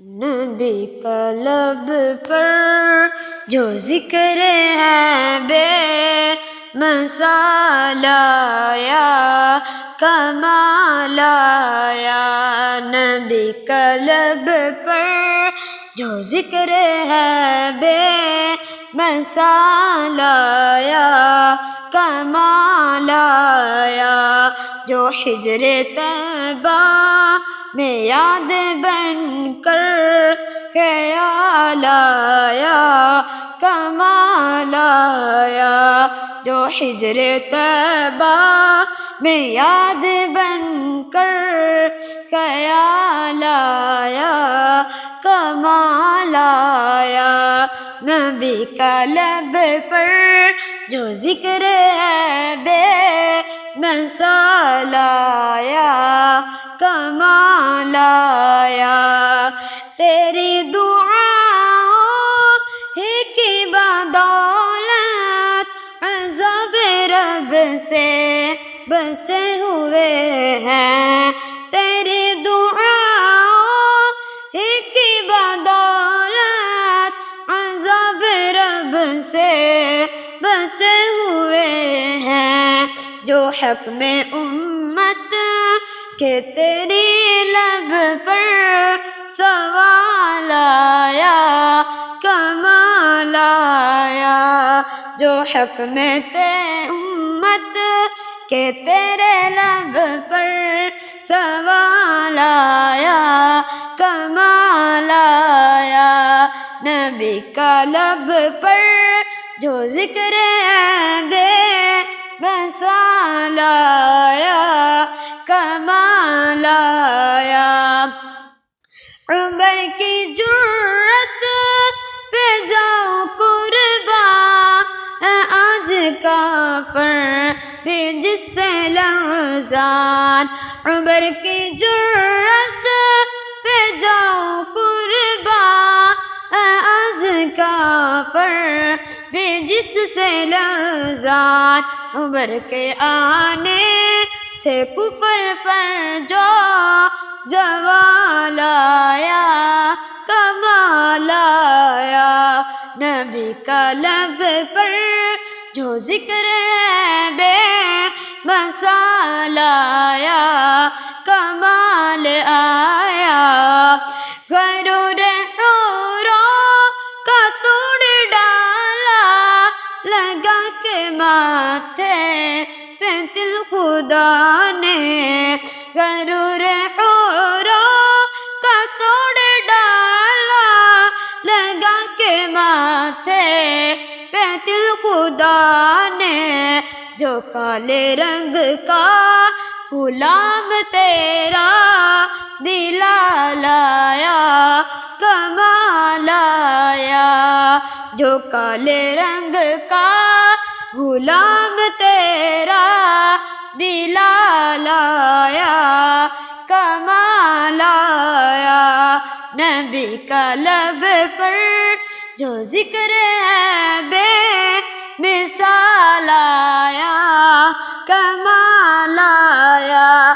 نبی کا لب پر جو ذکر ہے بے مثال آیا کمال آیا، نبی کا لب پر جو ذکر ہے بے مثال آیا کمال آیا، جو ہجر طیبہ میں یاد بن کر خیال آیا کمال آیا، جو ہجر طیبہ میں یاد بن کر خیال آیا کمال آیا، نبی کا لب پر جو ذکر ہے بے مثال آیا کمال آیا، تیری دعاؤں ہی کی بدولت عذاب رب سے بچے ہوئے ہیں، تیری دعاؤں ہی کی بدولت عذاب رب سے بچے ہوئے ہیں، جو حق میں امت کہ تیری لب پر سوال آیا کمال آیا، جو حق میں امت کہ تیرے لب پر سوال آیا کمال آیا، نبی کا لب پر جو ذکر ہے بے مثال آیا کمال آیا، عمر کی جرت پہ جاؤ قربان ہے آج کافر بھی جس سے لرزان، عمر کی جرت پہ جاؤ قربان ہے آج کافر بھی جس سے لرزان، عمر کے آنے سے کفر پر جو زوال آیا کمال آیا، نبی کا لب پر جو ذکر ہے بے مثال آیا کمال آیا، غرور حوروں کا توڑ ڈالا لگا کے ماتھے پہ دل خدا نے، غرور حوروں کا توڑ ڈالا لگا کے ماتھے پہ دل خدا نے، جو کالے رنگ کا غلام تیرا دلا لایا کمال آیا، جو کالے رنگ کا غلام تیرا دلا لایا کمال آیا، نبی کا لب پر جو ذکر ہے بے مثال آیا کمال آیا۔